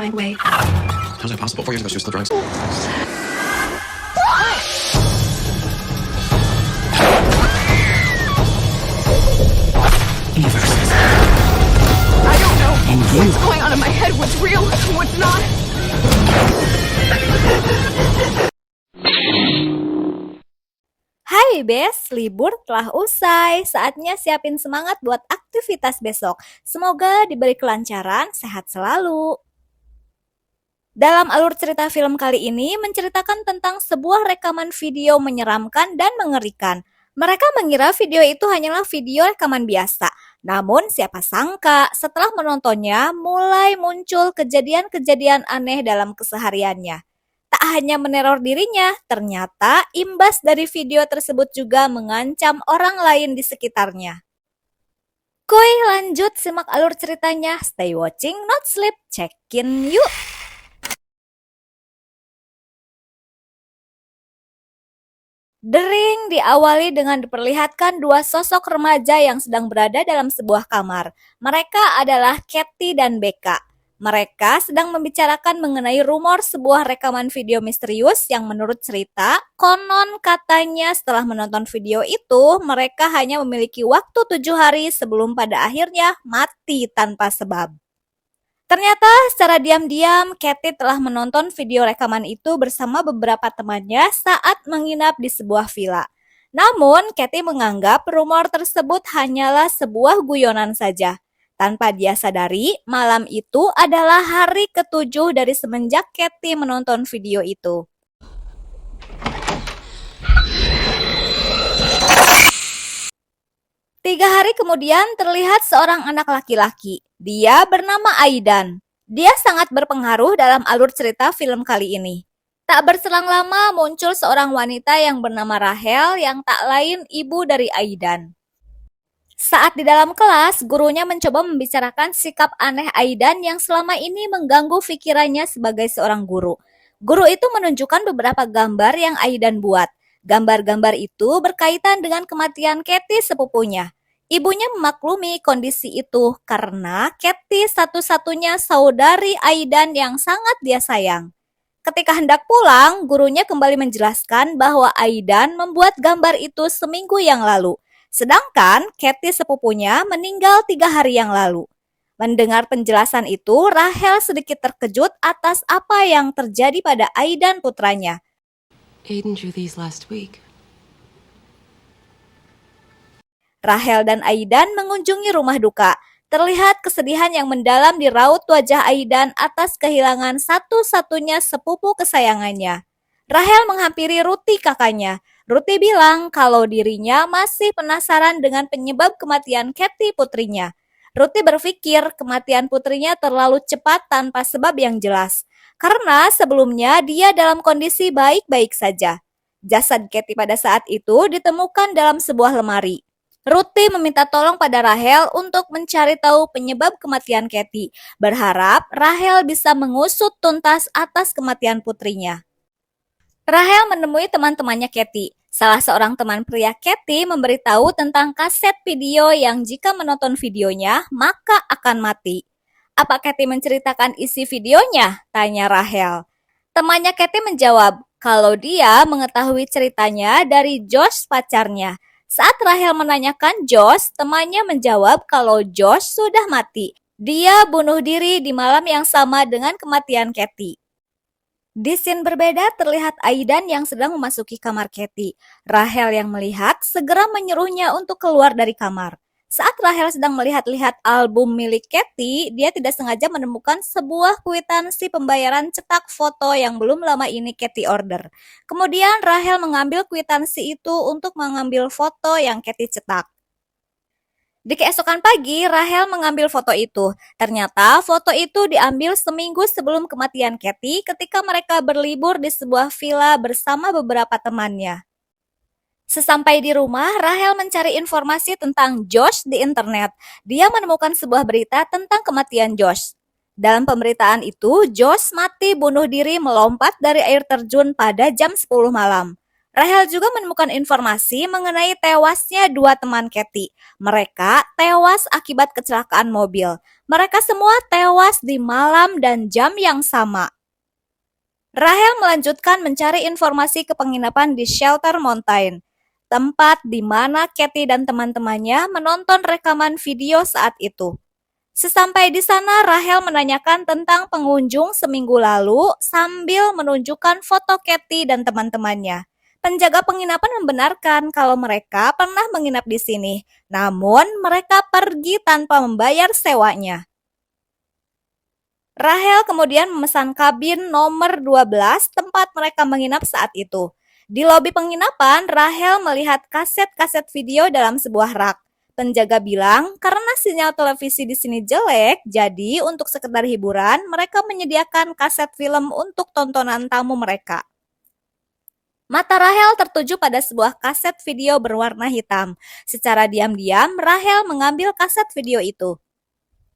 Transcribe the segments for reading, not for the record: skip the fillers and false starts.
find way. How's that possible? 4 years ago, she was still drugs. Universes. I don't know And you. what's going on in my head, what's real, what's not. Hai Bes, libur telah usai. Saatnya siapin semangat buat aktivitas besok. Semoga diberi kelancaran, sehat selalu. Dalam alur cerita film kali ini menceritakan tentang sebuah rekaman video menyeramkan dan mengerikan. Mereka mengira video itu hanyalah video rekaman biasa. Namun siapa sangka setelah menontonnya mulai muncul kejadian-kejadian aneh dalam kesehariannya. Tak hanya meneror dirinya, ternyata imbas dari video tersebut juga mengancam orang lain di sekitarnya. Kuy, lanjut simak alur ceritanya. Stay watching, not sleep. Check-in yuk! Dering diawali dengan diperlihatkan dua sosok remaja yang sedang berada dalam sebuah kamar. Mereka adalah Katie dan Becca. Mereka sedang membicarakan mengenai rumor sebuah rekaman video misterius yang menurut cerita, konon katanya setelah menonton video itu, mereka hanya memiliki waktu 7 hari sebelum pada akhirnya mati tanpa sebab. Ternyata secara diam-diam, Katie telah menonton video rekaman itu bersama beberapa temannya saat menginap di sebuah villa. Namun, Katie menganggap rumor tersebut hanyalah sebuah guyonan saja. Tanpa dia sadari, malam itu adalah hari ke-7 dari semenjak Katie menonton video itu. Tiga hari kemudian terlihat seorang anak laki-laki. Dia bernama Aidan. Dia sangat berpengaruh dalam alur cerita film kali ini. Tak berselang lama muncul seorang wanita yang bernama Rachel yang tak lain ibu dari Aidan. Saat di dalam kelas, gurunya mencoba membicarakan sikap aneh Aidan yang selama ini mengganggu pikirannya sebagai seorang guru. Guru itu menunjukkan beberapa gambar yang Aidan buat. Gambar-gambar itu berkaitan dengan kematian Katie sepupunya. Ibunya memaklumi kondisi itu karena Katie satu-satunya saudari Aidan yang sangat dia sayang. Ketika hendak pulang, gurunya kembali menjelaskan bahwa Aidan membuat gambar itu seminggu yang lalu. Sedangkan Katie sepupunya meninggal 3 hari yang lalu. Mendengar penjelasan itu, Rachel sedikit terkejut atas apa yang terjadi pada Aidan putranya. Aiden drew these last week. Rachel dan Aidan mengunjungi rumah duka. Terlihat kesedihan yang mendalam di raut wajah Aidan atas kehilangan satu-satunya sepupu kesayangannya. Rachel menghampiri Ruthie kakaknya. Ruthie bilang kalau dirinya masih penasaran dengan penyebab kematian Katie putrinya. Ruthie berpikir kematian putrinya terlalu cepat tanpa sebab yang jelas. Karena sebelumnya dia dalam kondisi baik-baik saja. Jasad Katie pada saat itu ditemukan dalam sebuah lemari. Ruthie meminta tolong pada Rachel untuk mencari tahu penyebab kematian Katie. Berharap Rachel bisa mengusut tuntas atas kematian putrinya. Rachel menemui teman-temannya Katie. Salah seorang teman pria Katie memberitahu tentang kaset video yang jika menonton videonya, maka akan mati. Apa Katie menceritakan isi videonya? Tanya Rachel. Temannya Katie menjawab kalau dia mengetahui ceritanya dari Josh pacarnya. Saat Rachel menanyakan Josh, temannya menjawab kalau Josh sudah mati. Dia bunuh diri di malam yang sama dengan kematian Katie. Di scene berbeda terlihat Aidan yang sedang memasuki kamar Katie. Rachel yang melihat segera menyuruhnya untuk keluar dari kamar. Saat Rachel sedang melihat-lihat album milik Katie, dia tidak sengaja menemukan sebuah kwitansi pembayaran cetak foto yang belum lama ini Katie order. Kemudian Rachel mengambil kwitansi itu untuk mengambil foto yang Katie cetak. Di keesokan pagi, Rachel mengambil foto itu. Ternyata foto itu diambil seminggu sebelum kematian Katie ketika mereka berlibur di sebuah villa bersama beberapa temannya. Sesampai di rumah, Rachel mencari informasi tentang Josh di internet. Dia menemukan sebuah berita tentang kematian Josh. Dalam pemberitaan itu, Josh mati bunuh diri melompat dari air terjun pada jam 10 malam. Rahel juga menemukan informasi mengenai tewasnya dua teman Kathy. Mereka tewas akibat kecelakaan mobil. Mereka semua tewas di malam dan jam yang sama. Rahel melanjutkan mencari informasi ke penginapan di Shelter Mountain, tempat di mana Kathy dan teman-temannya menonton rekaman video saat itu. Sesampai di sana, Rahel menanyakan tentang pengunjung seminggu lalu sambil menunjukkan foto Kathy dan teman-temannya. Penjaga penginapan membenarkan kalau mereka pernah menginap di sini, namun mereka pergi tanpa membayar sewanya. Rahel kemudian memesan kabin nomor 12 tempat mereka menginap saat itu. Di lobi penginapan, Rahel melihat kaset-kaset video dalam sebuah rak. Penjaga bilang, karena sinyal televisi di sini jelek, jadi untuk sekedar hiburan, mereka menyediakan kaset film untuk tontonan tamu mereka. Mata Rahel tertuju pada sebuah kaset video berwarna hitam. Secara diam-diam, Rahel mengambil kaset video itu.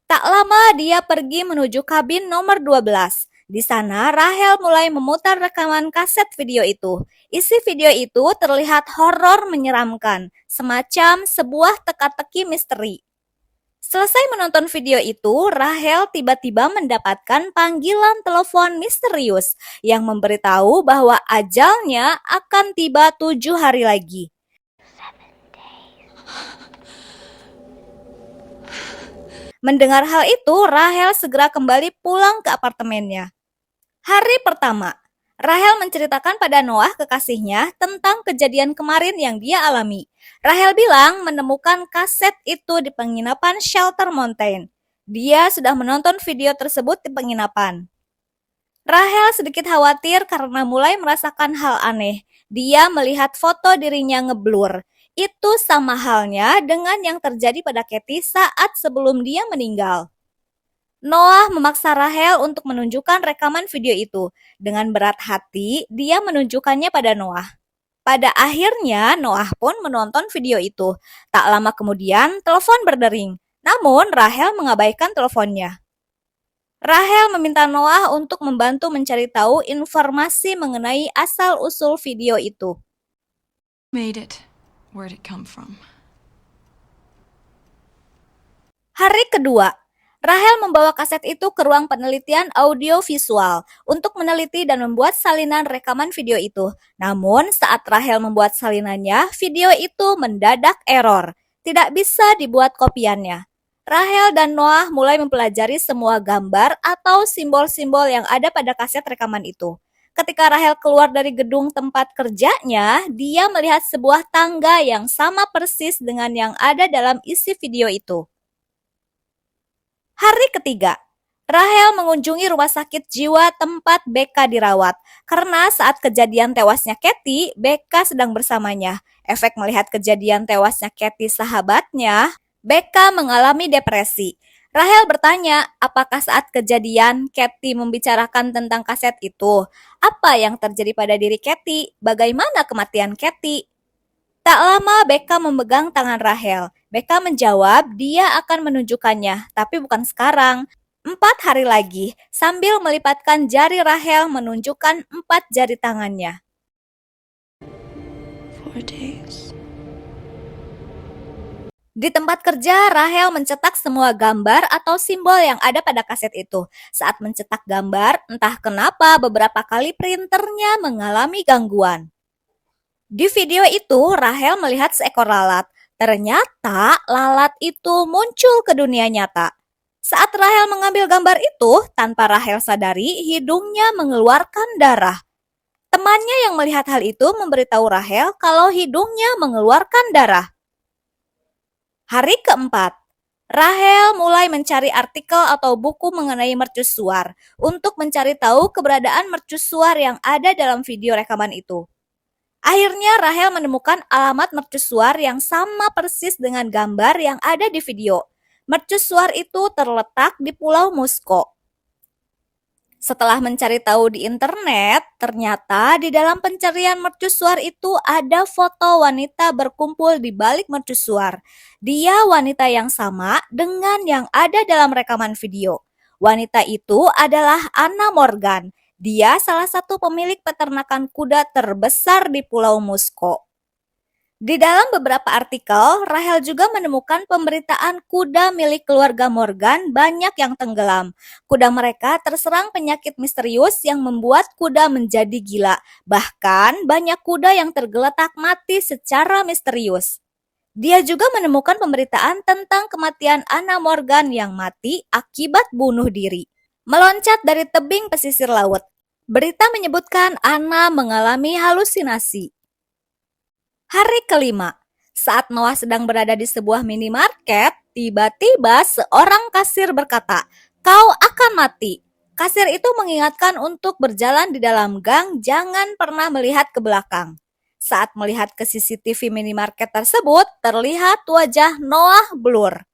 Tak lama dia pergi menuju kabin nomor 12. Di sana, Rahel mulai memutar rekaman kaset video itu. Isi video itu terlihat horor menyeramkan, semacam sebuah teka-teki misteri. Selesai menonton video itu, Rahel tiba-tiba mendapatkan panggilan telepon misterius yang memberitahu bahwa ajalnya akan tiba 7 hari lagi. Mendengar hal itu, Rahel segera kembali pulang ke apartemennya. Hari pertama, Rahel menceritakan pada Noah kekasihnya tentang kejadian kemarin yang dia alami. Rahel bilang menemukan kaset itu di penginapan Shelter Mountain. Dia sudah menonton video tersebut di penginapan. Rahel sedikit khawatir karena mulai merasakan hal aneh. Dia melihat foto dirinya ngeblur. Itu sama halnya dengan yang terjadi pada Kathy saat sebelum dia meninggal. Noah memaksa Rahel untuk menunjukkan rekaman video itu. Dengan berat hati, dia menunjukkannya pada Noah. Pada akhirnya, Noah pun menonton video itu. Tak lama kemudian, telepon berdering. Namun, Rahel mengabaikan teleponnya. Rahel meminta Noah untuk membantu mencari tahu informasi mengenai asal-usul video itu. Made it. Where'd it come from? Hari kedua, Rahel membawa kaset itu ke ruang penelitian audio-visual untuk meneliti dan membuat salinan rekaman video itu. Namun, saat Rahel membuat salinannya, video itu mendadak error. Tidak bisa dibuat kopiannya. Rahel dan Noah mulai mempelajari semua gambar atau simbol-simbol yang ada pada kaset rekaman itu. Ketika Rahel keluar dari gedung tempat kerjanya, dia melihat sebuah tangga yang sama persis dengan yang ada dalam isi video itu. Hari ketiga, Rahel mengunjungi rumah sakit jiwa tempat Becca dirawat. Karena saat kejadian tewasnya Kathy, Becca sedang bersamanya. Efek melihat kejadian tewasnya Kathy sahabatnya, Becca mengalami depresi. Rahel bertanya, apakah saat kejadian Kathy membicarakan tentang kaset itu? Apa yang terjadi pada diri Kathy? Bagaimana kematian Kathy? Tak lama Becca memegang tangan Rahel. Becca menjawab dia akan menunjukkannya, tapi bukan sekarang. 4 hari lagi, sambil melipatkan jari Rahel menunjukkan 4 jari tangannya. 4 days. Di tempat kerja, Rahel mencetak semua gambar atau simbol yang ada pada kaset itu. Saat mencetak gambar, entah kenapa beberapa kali printernya mengalami gangguan. Di video itu, Rahel melihat seekor lalat. Ternyata lalat itu muncul ke dunia nyata. Saat Rahel mengambil gambar itu, tanpa Rahel sadari, hidungnya mengeluarkan darah. Temannya yang melihat hal itu memberitahu Rahel kalau hidungnya mengeluarkan darah. Hari keempat, Rahel mulai mencari artikel atau buku mengenai mercusuar untuk mencari tahu keberadaan mercusuar yang ada dalam video rekaman itu. Akhirnya Rahel menemukan alamat mercusuar yang sama persis dengan gambar yang ada di video. Mercusuar itu terletak di Pulau Musko. Setelah mencari tahu di internet, ternyata di dalam pencarian mercusuar itu ada foto wanita berkumpul di balik mercusuar. Dia wanita yang sama dengan yang ada dalam rekaman video. Wanita itu adalah Anna Morgan. Dia salah satu pemilik peternakan kuda terbesar di Pulau Musko. Di dalam beberapa artikel, Rahel juga menemukan pemberitaan kuda milik keluarga Morgan banyak yang tenggelam. Kuda mereka terserang penyakit misterius yang membuat kuda menjadi gila. Bahkan banyak kuda yang tergeletak mati secara misterius. Dia juga menemukan pemberitaan tentang kematian Anna Morgan yang mati akibat bunuh diri. Meloncat dari tebing pesisir laut. Berita menyebutkan Anna mengalami halusinasi. Hari kelima, saat Noah sedang berada di sebuah minimarket, tiba-tiba seorang kasir berkata, "Kau akan mati." Kasir itu mengingatkan untuk berjalan di dalam gang, jangan pernah melihat ke belakang. Saat melihat ke CCTV minimarket tersebut, terlihat wajah Noah blur.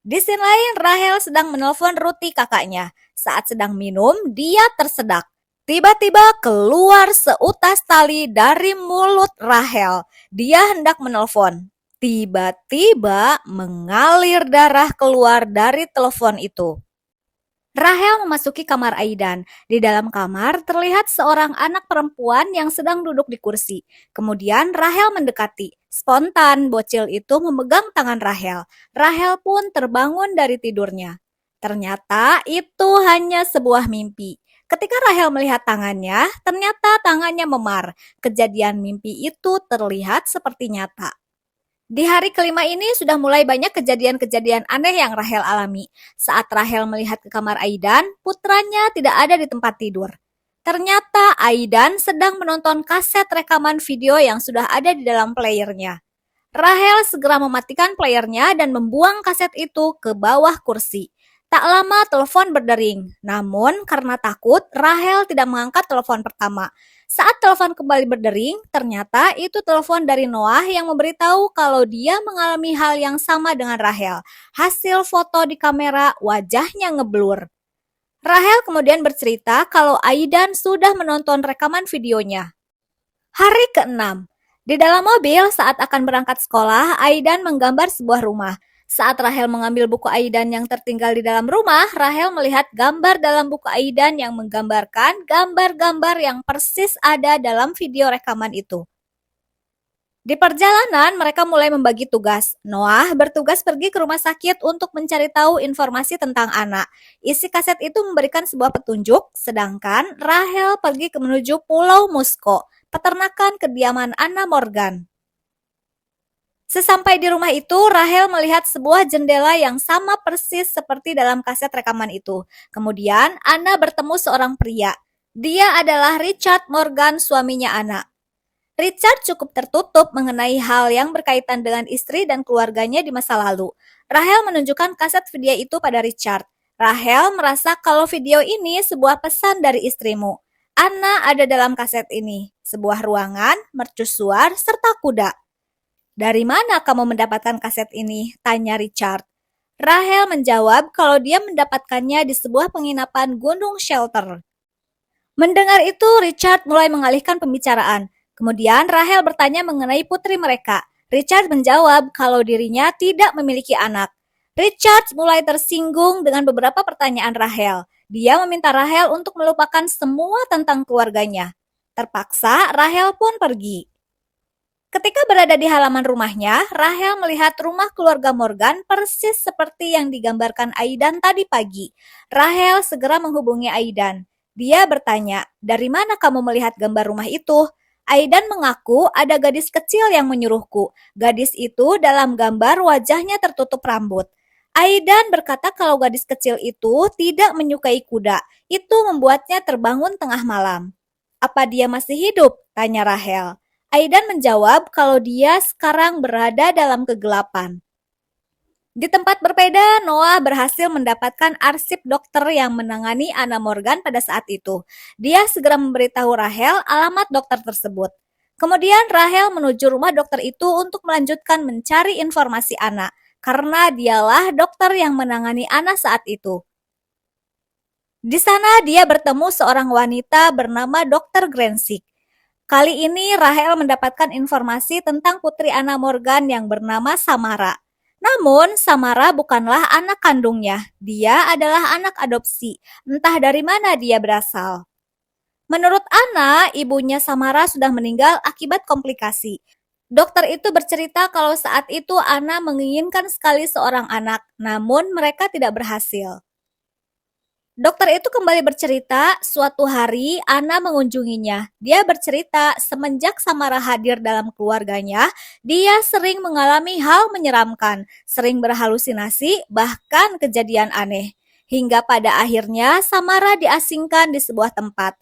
Di sini lain, Rahel sedang menelpon Ruti kakaknya. Saat sedang minum, dia tersedak. Tiba-tiba keluar seutas tali dari mulut Rahel. Dia hendak menelpon. Tiba-tiba mengalir darah keluar dari telepon itu. Rahel memasuki kamar Aidan. Di dalam kamar terlihat seorang anak perempuan yang sedang duduk di kursi. Kemudian Rahel mendekati. Spontan bocil itu memegang tangan Rahel. Rahel pun terbangun dari tidurnya. Ternyata itu hanya sebuah mimpi. Ketika Rahel melihat tangannya, ternyata tangannya memar. Kejadian mimpi itu terlihat seperti nyata. Di hari kelima ini sudah mulai banyak kejadian-kejadian aneh yang Rahel alami. Saat Rahel melihat ke kamar Aidan, putranya tidak ada di tempat tidur. Ternyata Aidan sedang menonton kaset rekaman video yang sudah ada di dalam playernya. Rahel segera mematikan playernya dan membuang kaset itu ke bawah kursi. Tak lama telepon berdering, namun karena takut, Rahel tidak mengangkat telepon pertama. Saat telepon kembali berdering, ternyata itu telepon dari Noah yang memberitahu kalau dia mengalami hal yang sama dengan Rahel. Hasil foto di kamera, wajahnya ngeblur. Rahel kemudian bercerita kalau Aidan sudah menonton rekaman videonya. Hari ke-6, di dalam mobil saat akan berangkat sekolah, Aidan menggambar sebuah rumah. Saat Rahel mengambil buku Aidan yang tertinggal di dalam rumah, Rahel melihat gambar dalam buku Aidan yang menggambarkan gambar-gambar yang persis ada dalam video rekaman itu. Di perjalanan, mereka mulai membagi tugas. Noah bertugas pergi ke rumah sakit untuk mencari tahu informasi tentang anak. Isi kaset itu memberikan sebuah petunjuk, sedangkan Rahel pergi menuju Pulau Musko, peternakan kediaman Anna Morgan. Sesampai di rumah itu, Rahel melihat sebuah jendela yang sama persis seperti dalam kaset rekaman itu. Kemudian, Anna bertemu seorang pria. Dia adalah Richard Morgan, suaminya Anna. Richard cukup tertutup mengenai hal yang berkaitan dengan istri dan keluarganya di masa lalu. Rahel menunjukkan kaset video itu pada Richard. Rahel merasa kalau video ini sebuah pesan dari istrimu. Anna ada dalam kaset ini, sebuah ruangan, mercusuar, serta kuda. "Dari mana kamu mendapatkan kaset ini?" tanya Richard. Rahel menjawab kalau dia mendapatkannya di sebuah penginapan Gunung Shelter. Mendengar itu, Richard mulai mengalihkan pembicaraan. Kemudian Rahel bertanya mengenai putri mereka. Richard menjawab kalau dirinya tidak memiliki anak. Richard mulai tersinggung dengan beberapa pertanyaan Rahel. Dia meminta Rahel untuk melupakan semua tentang keluarganya. Terpaksa, Rahel pun pergi. Ketika berada di halaman rumahnya, Rahel melihat rumah keluarga Morgan persis seperti yang digambarkan Aidan tadi pagi. Rahel segera menghubungi Aidan. Dia bertanya, "Dari mana kamu melihat gambar rumah itu?" Aidan mengaku ada gadis kecil yang menyuruhku. Gadis itu dalam gambar wajahnya tertutup rambut. Aidan berkata kalau gadis kecil itu tidak menyukai kuda. Itu membuatnya terbangun tengah malam. "Apa dia masih hidup?" tanya Rahel. Aidan menjawab kalau dia sekarang berada dalam kegelapan. Di tempat berbeda, Noah berhasil mendapatkan arsip dokter yang menangani Anna Morgan pada saat itu. Dia segera memberitahu Rahel alamat dokter tersebut. Kemudian Rahel menuju rumah dokter itu untuk melanjutkan mencari informasi Anna, karena dialah dokter yang menangani Anna saat itu. Di sana dia bertemu seorang wanita bernama Dr. Grensik. Kali ini Rahel mendapatkan informasi tentang putri Anna Morgan yang bernama Samara. Namun, Samara bukanlah anak kandungnya. Dia adalah anak adopsi. Entah dari mana dia berasal. Menurut Ana, ibunya Samara sudah meninggal akibat komplikasi. Dokter itu bercerita kalau saat itu Ana menginginkan sekali seorang anak, namun mereka tidak berhasil. Dokter itu kembali bercerita, suatu hari Ana mengunjunginya. Dia bercerita semenjak Samara hadir dalam keluarganya, dia sering mengalami hal menyeramkan, sering berhalusinasi, bahkan kejadian aneh. Hingga pada akhirnya Samara diasingkan di sebuah tempat.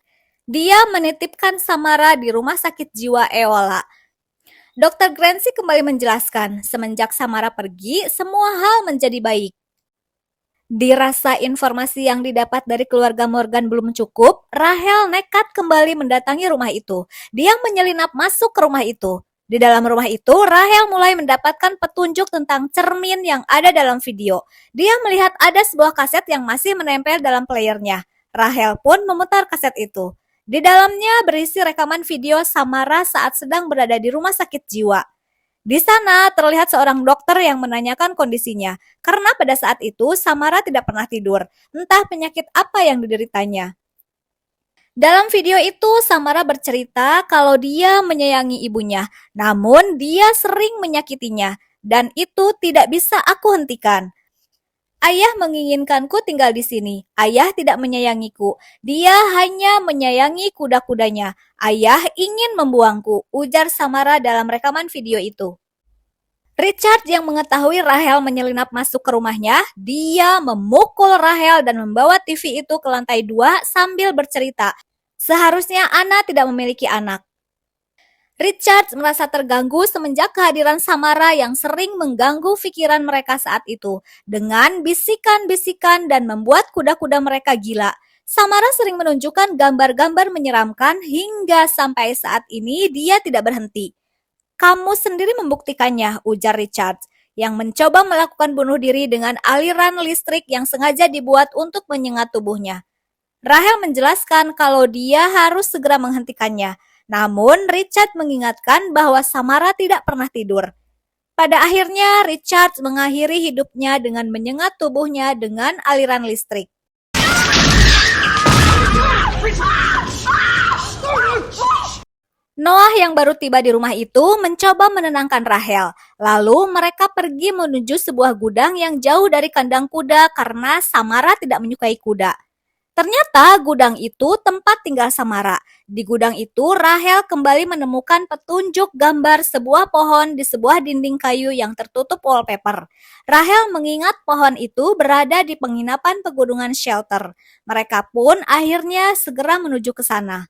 Dia menitipkan Samara di rumah sakit jiwa Eola. Dokter Grancy kembali menjelaskan, semenjak Samara pergi, semua hal menjadi baik. Dirasa informasi yang didapat dari keluarga Morgan belum cukup, Rahel nekat kembali mendatangi rumah itu. Dia menyelinap masuk ke rumah itu. Di dalam rumah itu, Rahel mulai mendapatkan petunjuk tentang cermin yang ada dalam video. Dia melihat ada sebuah kaset yang masih menempel dalam playernya. Rahel pun memutar kaset itu. Di dalamnya berisi rekaman video Samara saat sedang berada di rumah sakit jiwa. Di sana terlihat seorang dokter yang menanyakan kondisinya, karena pada saat itu Samara tidak pernah tidur, entah penyakit apa yang dideritanya. Dalam video itu Samara bercerita kalau dia menyayangi ibunya, namun dia sering menyakitinya, dan itu tidak bisa aku hentikan. Ayah menginginkanku tinggal di sini. Ayah tidak menyayangiku. Dia hanya menyayangi kuda-kudanya. Ayah ingin membuangku, ujar Samara dalam rekaman video itu. Richard yang mengetahui Rahel menyelinap masuk ke rumahnya, dia memukul Rahel dan membawa TV itu ke lantai 2 sambil bercerita, seharusnya Ana tidak memiliki anak. Richard merasa terganggu semenjak kehadiran Samara yang sering mengganggu pikiran mereka saat itu, dengan bisikan-bisikan dan membuat kuda-kuda mereka gila. Samara sering menunjukkan gambar-gambar menyeramkan hingga sampai saat ini dia tidak berhenti. Kamu sendiri membuktikannya, ujar Richard, yang mencoba melakukan bunuh diri dengan aliran listrik yang sengaja dibuat untuk menyengat tubuhnya. Rahel menjelaskan kalau dia harus segera menghentikannya, namun Richard mengingatkan bahwa Samara tidak pernah tidur. Pada akhirnya, Richard mengakhiri hidupnya dengan menyengat tubuhnya dengan aliran listrik. Noah yang baru tiba di rumah itu mencoba menenangkan Rahel. Lalu mereka pergi menuju sebuah gudang yang jauh dari kandang kuda karena Samara tidak menyukai kuda. Ternyata gudang itu tempat tinggal Samara. Di gudang itu Rahel kembali menemukan petunjuk gambar sebuah pohon di sebuah dinding kayu yang tertutup wallpaper. Rahel mengingat pohon itu berada di penginapan pegunungan Shelter. Mereka pun akhirnya segera menuju ke sana.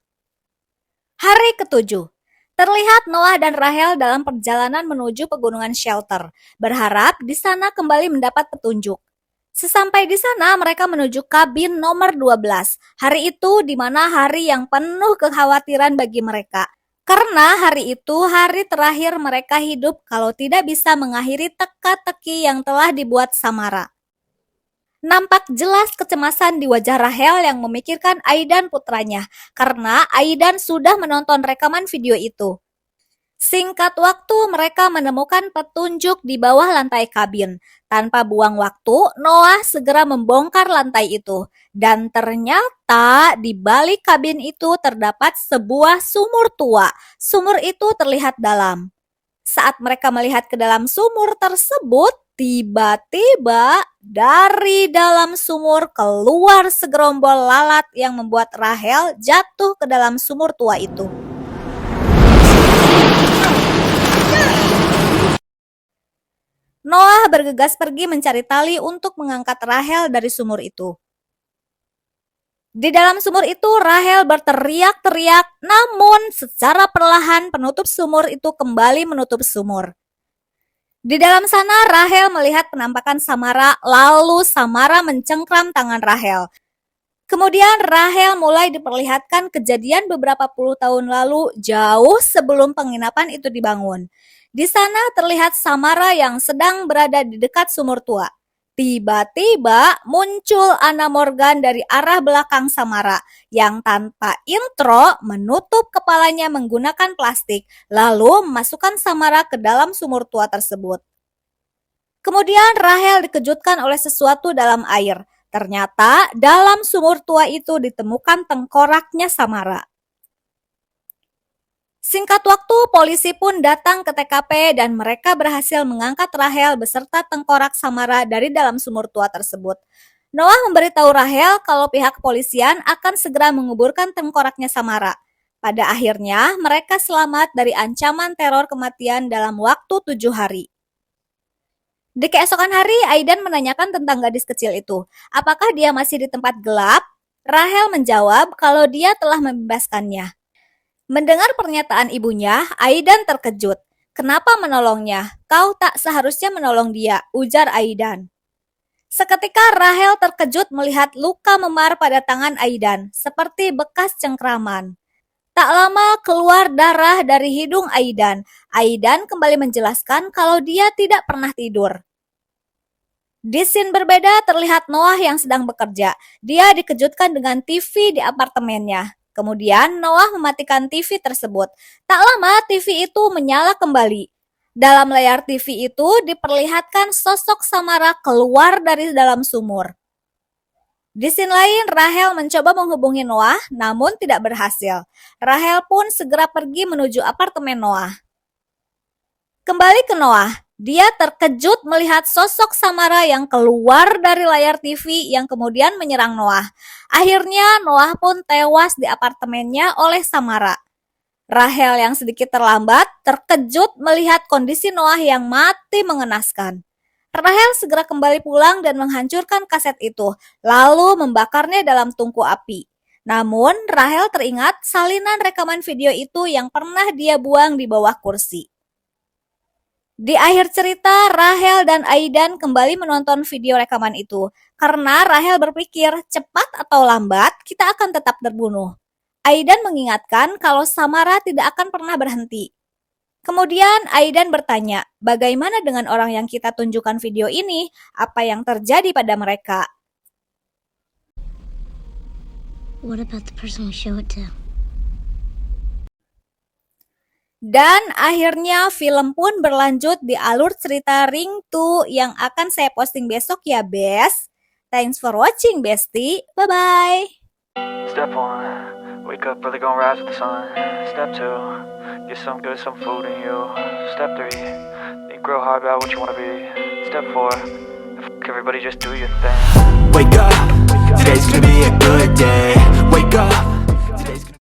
Hari ke-7. Terlihat Noah dan Rahel dalam perjalanan menuju pegunungan Shelter, berharap di sana kembali mendapat petunjuk. Sesampai di sana, mereka menuju kabin nomor 12. Hari itu di mana hari yang penuh kekhawatiran bagi mereka. Karena hari itu hari terakhir mereka hidup kalau tidak bisa mengakhiri teka-teki yang telah dibuat Samara. Nampak jelas kecemasan di wajah Rahel yang memikirkan Aidan putranya, karena Aidan sudah menonton rekaman video itu. Singkat waktu mereka menemukan petunjuk di bawah lantai kabin. Tanpa buang waktu, Noah segera membongkar lantai itu. Dan ternyata di balik kabin itu terdapat sebuah sumur tua. Sumur itu terlihat dalam. Saat mereka melihat ke dalam sumur tersebut, tiba-tiba dari dalam sumur keluar segerombol lalat yang membuat Rahel jatuh ke dalam sumur tua itu. Noah bergegas pergi mencari tali untuk mengangkat Rahel dari sumur itu. Di dalam sumur itu Rahel berteriak-teriak, namun secara perlahan penutup sumur itu kembali menutup sumur. Di dalam sana Rahel melihat penampakan Samara, lalu Samara mencengkram tangan Rahel. Kemudian Rahel mulai diperlihatkan kejadian beberapa puluh tahun lalu, jauh sebelum penginapan itu dibangun. Di sana terlihat Samara yang sedang berada di dekat sumur tua. Tiba-tiba muncul Anna Morgan dari arah belakang Samara yang tanpa intro menutup kepalanya menggunakan plastik, lalu memasukkan Samara ke dalam sumur tua tersebut. Kemudian Rahel dikejutkan oleh sesuatu dalam air. Ternyata dalam sumur tua itu ditemukan tengkoraknya Samara. Singkat waktu, polisi pun datang ke TKP dan mereka berhasil mengangkat Rahel beserta tengkorak Samara dari dalam sumur tua tersebut. Noah memberitahu Rahel kalau pihak kepolisian akan segera menguburkan tengkoraknya Samara. Pada akhirnya, mereka selamat dari ancaman teror kematian dalam waktu 7 hari. Di keesokan hari, Aidan menanyakan tentang gadis kecil itu. Apakah dia masih di tempat gelap? Rahel menjawab kalau dia telah membebaskannya. Mendengar pernyataan ibunya, Aidan terkejut. Kenapa menolongnya? Kau tak seharusnya menolong dia, ujar Aidan. Seketika Rahel terkejut melihat luka memar pada tangan Aidan, seperti bekas cengkraman. Tak lama keluar darah dari hidung Aidan. Aidan kembali menjelaskan kalau dia tidak pernah tidur. Di scene berbeda terlihat Noah yang sedang bekerja. Dia dikejutkan dengan TV di apartemennya. Kemudian Noah mematikan TV tersebut. Tak lama TV itu menyala kembali. Dalam layar TV itu diperlihatkan sosok Samara keluar dari dalam sumur. Di scene lain, Rahel mencoba menghubungi Noah, namun tidak berhasil. Rahel pun segera pergi menuju apartemen Noah. Kembali ke Noah, dia terkejut melihat sosok Samara yang keluar dari layar TV yang kemudian menyerang Noah. Akhirnya Noah pun tewas di apartemennya oleh Samara. Rahel yang sedikit terlambat terkejut melihat kondisi Noah yang mati mengenaskan. Rahel segera kembali pulang dan menghancurkan kaset itu, lalu membakarnya dalam tungku api. Namun, Rahel teringat salinan rekaman video itu yang pernah dia buang di bawah kursi. Di akhir cerita, Rahel dan Aidan kembali menonton video rekaman itu. Karena Rahel berpikir, cepat atau lambat, kita akan tetap terbunuh. Aidan mengingatkan kalau Samara tidak akan pernah berhenti. Kemudian Aidan bertanya, bagaimana dengan orang yang kita tunjukkan video ini? Apa yang terjadi pada mereka? What about the person we show it to? Dan akhirnya film pun berlanjut di alur cerita Ring 2 yang akan saya posting besok ya, Bes. Thanks for watching, Bestie. Bye-bye. Step 1, wake up early, gonna rise with the sun. Step 2, get some good, some food in you. Step 3, think real hard about what you wanna be. Step 4, everybody just do your thing. Wake up, today's gonna be a good day. Wake up